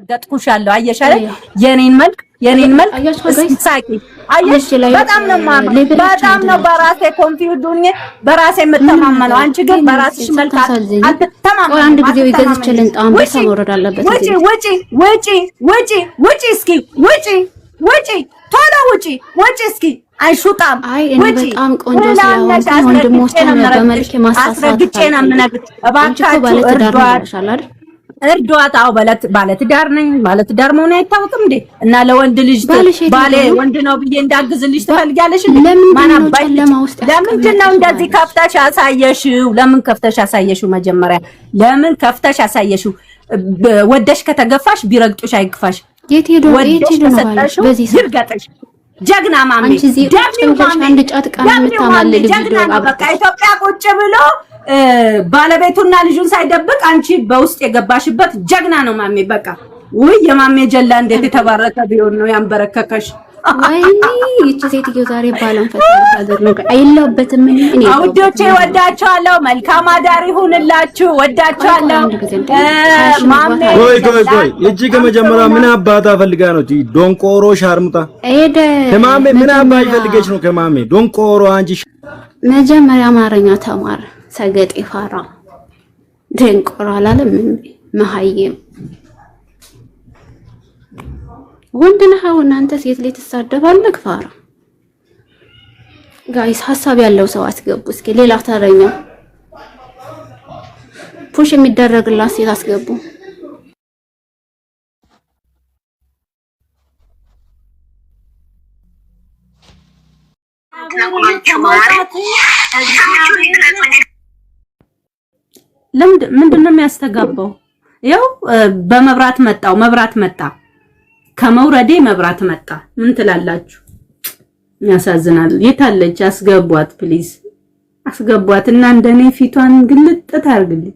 ገጥኩሻለሁ አየሻለ የኔን መልክ ሳቂ አየሽ በጣም ነው በራሴ ኮንፊውዝድ ሆኜ በራሴ የምተማመነው አንቺ ግን በራስሽ መልክ አትተማመኝ አንድ ጊዜ ይገዝችልን ጣም በሰሞረድ አለበት ውጪ እስኪ ውጪ ቶሎ ውጪ እስኪ አይሹጣም እኔ በጣም ቆንጆ ስለሆነ ወንድሞቼን በመልክ ማሳሳት አስረግጬና ምናምን እባካችሁ እርዷት አው ባለትዳር ነኝ ባለትዳር መሆን አይታወቅም እንዴ እና ለወንድ ልጅ ባለ ወንድ ነው ብዬ እንዳግዝልሽ ትፈልጊያለሽ ለምን ነው እንደዚህ ከፍተሽ አሳየሽው ለምን ከፍተሽ አሳየሽው መጀመሪያ ለምን ከፍተሽ አሳየሽው ወደሽ ከተገፋሽ ቢረግጡሽ አይክፋሽ የት ሄዶ በዚህ ይርገጥሽ ጀግና ማሜ አንድ ጫት ቃል የምታማልል በቃ ኢትዮጵያ ቁጭ ብሎ ባለቤቱና ልጁን ሳይደብቅ አንቺ በውስጥ የገባሽበት ጀግና ነው ማሜ በቃ ወይ የማሜ ጀላ እንዴት የተባረከ ቢሆን ነው ያንበረከከሽ ወይኔ እቺ ሴትዮ ዛሬ ባላን ፈታደርነው አይለውበትም እኔ አውዶቼ ወዳቸዋለሁ መልካም አዳር ይሁንላችሁ ወዳቸዋለሁ ማሜ ቆይ እቺ ከመጀመሪያ ምን አባታ ፈልጋ ነው እቺ ዶንቆሮ ሻርሙጣ ከማሜ ምን አባታ ይፈልገች ነው ከማሜ ዶንቆሮ አንቺ መጀመሪያ አማርኛ ተማር ሰገጥ ይፋራ ደንቆሮ አላለም መሐየም ወንድነህ እናንተ ሴት ላይ ተሳደባለህ ፋራ ጋይስ ሐሳብ ያለው ሰው አስገቡ እስኪ ሌላ ተረኛ ፑሽ የሚደረግላት ሴት አስገቡ ምንድነው የሚያስተጋባው ያው በመብራት መጣ ከመውረዴ መብራት መጣ ምን ትላላችሁ ያሳዝናል የታለች አስገቧት ፕሊዝ አስገቧትና እንደኔ ፊቷን ግልጥ ታርግልኝ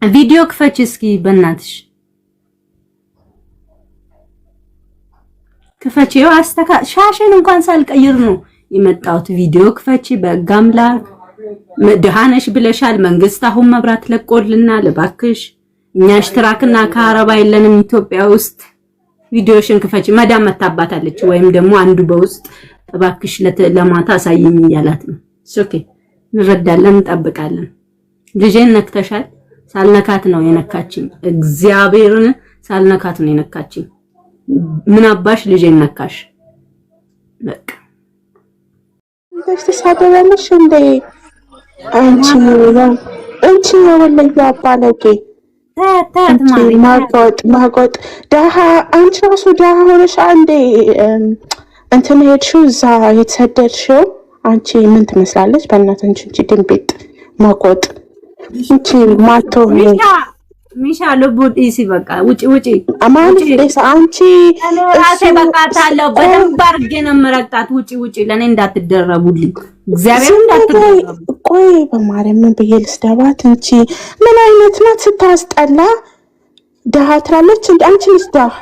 ቪዲዮ ክፈች እስኪ በእናትሽ ክፈችው ሻሽን እንኳን ሳልቀይር ነው የመጣሁት ቪዲዮ ክፈች በጋምላ ደሃነሽ ብለሻል መንግስት አሁን መብራት ለቆልናል እባክሽ እኛ ሽትራክና ከአረባ የለንም ኢትዮጵያ ውስጥ ቪዲዮሽን ክፈች መዳም መታባታለች ወይም ደግሞ አንዱ በውስጥ እባክሽ ለማታ ሳይኝ ይያላት ነው ኦኬ እንረዳለን እንጠብቃለን ልጄን ነክተሻል ሳልነካት ነው የነካችኝ እግዚአብሔርን ሳልነካት ነው የነካችኝ ምን አባሽ ልጄን ነካሽ በቃ ተሳደበልሽ እንዴ አንቺ ወለያ ባለጌ ታታት ማጎጥ ደሃ አንቺ ራሱ ደሃ ሆነሽ አንዴ እንትን ሄድሽው እዛ የተሰደድሽው አንቺ ምን ትመስላለች በእናትህ እንጂ ድንቢጥ ማጎጥ እንቺ ማቶ ሚሻ ልቡድ ኢሲ በቃ ውጪ አማን ለሳ አንቺ ራሴ በቃ ታለው በደንብ አድርጌ ነው መረጣት ውጪ ለኔ እንዳትደረቡልኝ እግዚአብሔር እንዳትደረቡ ቆይ በማርያም በየልስ ደባት እንቺ ምን አይነት ናት ስታስጠላ ደሃ ትላለች እንዴ አንቺ ደሃ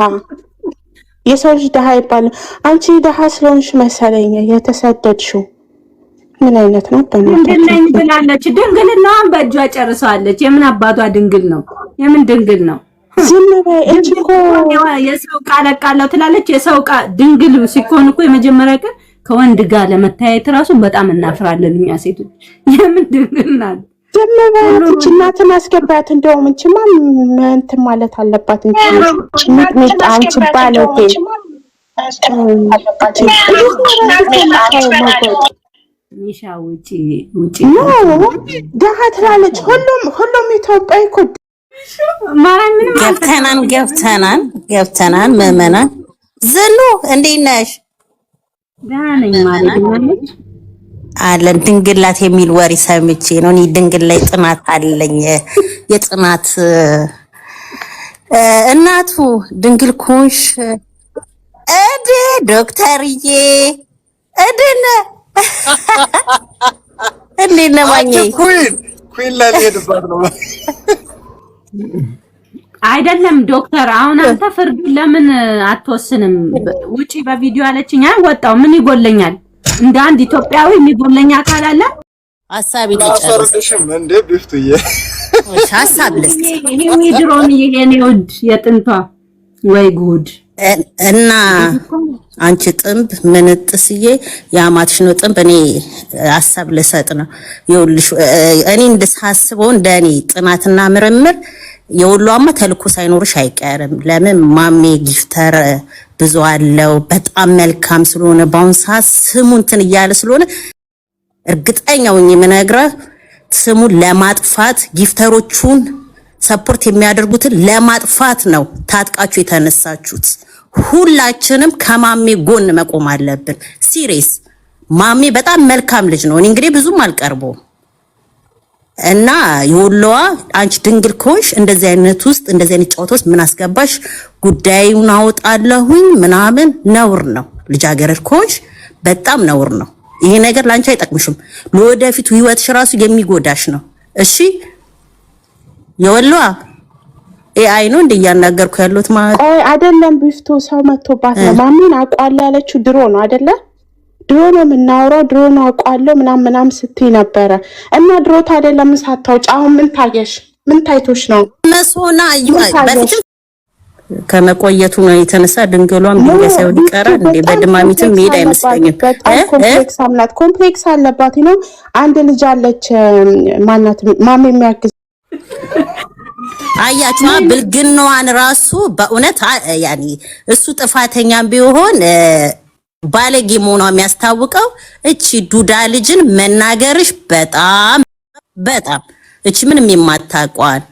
የሰው ልጅ ደሃ ይባል አንቺ ደሃ ስለሆንሽ መሰለኝ የተሰደድሽው ምን አይነት ነው ድንግል ብላለች ድንግልናዋን በእጇ ጨርሳለች የምን አባቷ ድንግል ነው የምን ድንግል ነው ዝም በይ እኮ የሰው ቃለቃለው ትላለች የሰው ድንግል ሲኮን እኮ የመጀመሪያ ቀን ከወንድ ጋር ለመታየት ራሱ በጣም እናፍራለን እኛ ሴቶች የምን ድንግል ናት ዝም በይ እናትን አስገባት እንደውም እንችማ እንትን ማለት አለባት እንጂ ሚጣንች ባለቤ ሚሻ ውጪ ደሃ ትላለች ሁሉም ኢትዮጵያዊ እኮ ገብተናን መመናን ዝኑ እንዴት ነሽ ዳነኝ ማለት ነው አለን ድንግላት የሚል ወሬ ሰምቼ ነው እኔ ድንግል ላይ ጥናት አለኝ የጥናት እናቱ ድንግል ኮንሽ ዶክተርዬ እድነ እንዴት ነው ማኝ ኩን ለሊድባት ነው አይደለም ዶክተር አሁን አንተ ፍርድ ለምን አትወስንም ውጪ በቪዲዮ አለችኝ ወጣው ምን ይጎለኛል እንደ አንድ ኢትዮጵያዊ የሚጎለኛ አካል አለ ሐሳብ ይጨርስ እንደ ቢፍቱዬ ሐሳብ ልስጥ ይሄ ድሮም የኔ ውድ የጥንቷ ወይ ጉድ እና አንቺ ጥንብ ምንጥስዬ ያማትሽ ነው ጥንብ እኔ ሐሳብ ልሰጥ ነው ይኸውልሽ እኔ እንደሳስበው እንደኔ ጥናትና ምርምር የወሎአማ ተልኮ ሳይኖርሽ አይቀርም ለምን ማሜ ጊፍተር ብዙ አለው በጣም መልካም ስለሆነ ባውን ሰዓት ስሙን እንትን እያለ ስለሆነ እርግጠኛው የምነግረው ስሙን ለማጥፋት ጊፍተሮቹን ሰፖርት የሚያደርጉትን ለማጥፋት ነው ታጥቃችሁ የተነሳችሁት ሁላችንም ከማሜ ጎን መቆም አለብን ሲሪየስ ማሜ በጣም መልካም ልጅ ነው እኔ እንግዲህ ብዙም አልቀርበው እና የወሎዋ አንቺ ድንግል ኮሽ እንደዚህ አይነት ውስጥ እንደዚህ አይነት ጫወታ ውስጥ ምን አስገባሽ ጉዳዩን አወጣለሁኝ ምናምን ነውር ነው ልጃገረድ ኮሽ በጣም ነውር ነው ይሄ ነገር ላንቺ አይጠቅምሽም ለወደፊቱ ህይወትሽ ራሱ የሚጎዳሽ ነው እሺ የወሎዋ ኤአይ ነው እንደያናገርኩ ያሉት ማለት አይደለም ቢፍቱ ሰው መጥቶባት ነው ማሚን አቋላ ያለችው ድሮ ነው አይደለ ድሮ ነው የምናወራው ድሮ ነው አቋለው ምናምን ስትይ ነበረ እና ድሮ ታዲያ ለምን ሳታውጭ አሁን ምን ታየሽ ምን ታይቶሽ ነው ነሶና በፊት ከመቆየቱ ነው የተነሳ ድንገሏም ድንገ ሳይወድ ይቀራል እንዴ በድማሚትም ሄድ አይመስለኝም ኮምፕሌክስ አለባት ነው አንድ ልጅ አለች ማናት ማሚ የሚያግዝ አያችዋ ብልግናዋን ራሱ በእውነት ያኒ እሱ ጥፋተኛም ቢሆን ባለጌ መሆኗ የሚያስታውቀው እቺ ዱዳ ልጅን መናገርሽ በጣም እቺ ምንም የማታቋን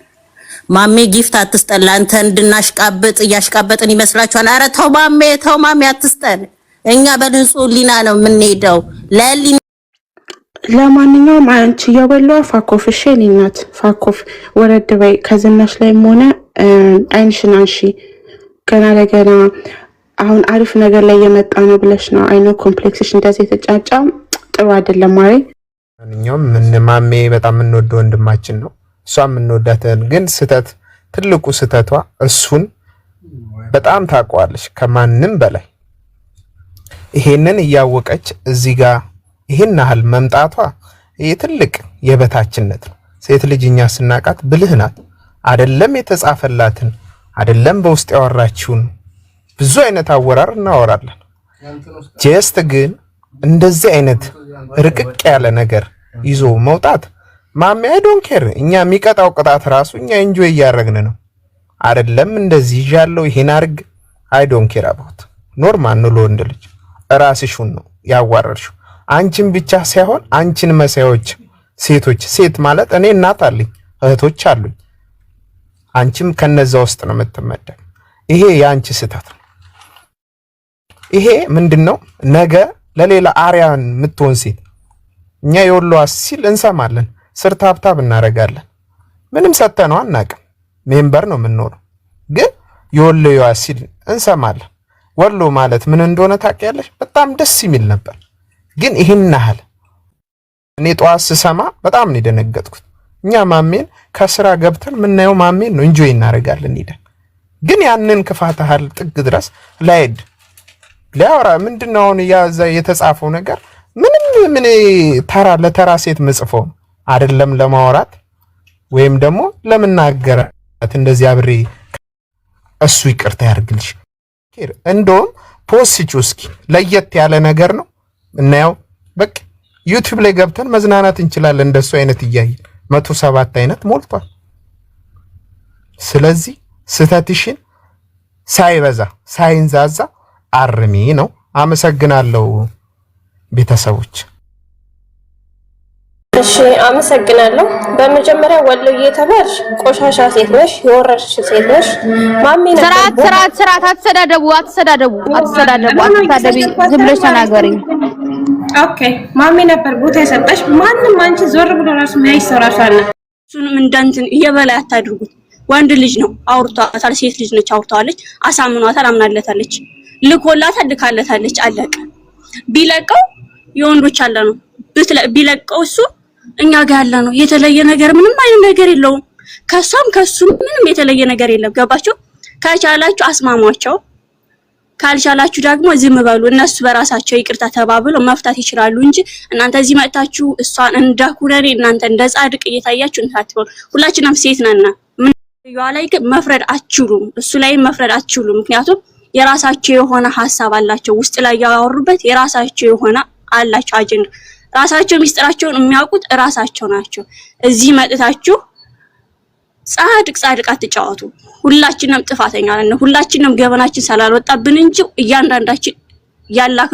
ማሜ ጊፍት አትስጠን ላንተ እንድናሽቃበጥ ያሽቃበጥን ይመስላችኋል ኧረ ተው ማሜ አትስጠን እኛ በንጹህ ሊና ነው የምንሄደው ለሊ ለማንኛውም አንቺ የወሎዋ ፋኮፍ እሺ እናት ፋኮፍ ወረድ በይ ከዝናሽ ላይም ሆነ አይንሽን አንሺ ገና ለገና አሁን አሪፍ ነገር ላይ የመጣ ነው ብለሽ ነው አይኖ ኮምፕሌክስሽ እንደዚህ ተጫጫ ጥሩ አይደለም ማለት ማንኛውም ምን ማሜ በጣም እንወደው ወንድማችን ነው እሷም እንወዳተን ግን ስተት ትልቁ ስተቷ እሱን በጣም ታቋለሽ ከማንንም በላይ ይሄንን ያወቀች እዚህ ጋር ይሄን ያህል መምጣቷ ይሄ ትልቅ የበታችነት ነው ሴት ልጅኛ ስናቃት ብልህ ናት አይደለም የተጻፈላትን አይደለም በውስጥ ያወራችውን ብዙ አይነት አወራር እናወራለን ጀስት ግን እንደዚህ አይነት ርቅቅ ያለ ነገር ይዞ መውጣት ማሜ አይ ዶንት ኬር እኛ የሚቀጣው ቅጣት ራሱ እኛ ኢንጆይ ያያረግን ነው አይደለም እንደዚህ ይያለው ይሄን አርግ አይ ዶንት ኬር አባውት ኖርማል ነው ለወንድ ልጅ ራስሽውን ነው ያዋረርሽው አንቺን ብቻ ሳይሆን አንቺን መሳዮች ሴቶች ሴት ማለት እኔ እናት አለኝ እህቶች አሉኝ አንቺም ከነዛ ውስጥ ነው የምትመደብ ይሄ ያንቺ ስተት ነው ይሄ ምንድነው ነገ ለሌላ አሪያን ምትሆን ሴት እኛ የወሎዋ ሲል እንሰማለን ስር ታብታብ እናረጋለን ምንም ሰተነው አናቀም ሜምበር ነው የምንኖረው ግን የወሎዋ ሲል እንሰማለን ወሎ ማለት ምን እንደሆነ ታውቂያለሽ በጣም ደስ የሚል ነበር ግን ይሄን ያህል እኔ ጧት ስሰማ በጣም ነው ደነገጥኩት እኛ ማሜን ከስራ ገብተን ምናየው ማሜን ነው ኢንጆይ እናረጋለን ሄደን ግን ያንን ክፋታል ጥግ ድረስ ላይድ ለአራ ምንድነው አሁን ያዛ የተጻፈው ነገር ምን ተራ ለተራ ሴት መጽፈው አይደለም ለማውራት ወይም ደግሞ ለምናገራት እንደዚህ አብሬ እሱ ይቅርታ ያርግልሽ እንደውም ፖስቹስኪ ለየት ያለ ነገር ነው እናየው በቃ ዩቲዩብ ላይ ገብተን መዝናናት እንችላለን እንደሱ አይነት ይያይ 107 አይነት ሞልቷል ስለዚህ ስተትሽን ሳይበዛ ሳይንዛዛ አርሚ ነው አመሰግናለሁ ቤተሰቦች እሺ አመሰግናለሁ በመጀመሪያ ወሎዬ ተባልሽ ቆሻሻ ሴት ነሽ የወረርሽ ሴት ነሽ ማሚ ነበር ስራት አትሰዳደቡ አትሳደቢ ዝም ብለሽ ተናገሪ ኦኬ ማሚ ነበር ቦታ የሰጠሽ ማንንም አንቺ ዞር ብሎ ራሱ ማይሰራሻል እሱንም እንዳንትን እየበላይ አታድርጉት ወንድ ልጅ ነው አውርቷታል ሴት ልጅ ነች አውርቷለች አሳምኗታል አምናለታለች ልኮላታል ልካለታለች አለቀ ቢለቀው የወንዶች አለ ነው ቢለቀው እሱ እኛ ጋር ያለ ነው የተለየ ነገር ምንም አይነት ነገር የለውም ከሷም ከሱም ምንም የተለየ ነገር የለም ገባችሁ ከቻላችሁ አስማሟቸው ካልቻላችሁ ደግሞ ዝም በሉ። እነሱ በራሳቸው ይቅርታ ተባብለው መፍታት ይችላሉ እንጂ እናንተ እዚህ መጣችሁ እሷን እንደኩረኔ እናንተ እንደ ጻድቅ እየታያችሁ እንታትበሉ። ሁላችንም ሴት ነን። ምን ላይ መፍረድ አትችሉም፣ እሱ ላይ መፍረድ አትችሉም። ምክንያቱም የራሳቸው የሆነ ሐሳብ አላቸው፣ ውስጥ ላይ ያወሩበት የራሳቸው የሆነ አላቸው አጀንዳ። ራሳቸው ሚስጥራቸውን የሚያውቁት ራሳቸው ናቸው። እዚህ መጥታችሁ ጻድቅ አትጫወቱ። ሁላችንም ጥፋተኛ ነን። ሁላችንም ገበናችን ስላልወጣብን እንጂ እያንዳንዳችን ያላክ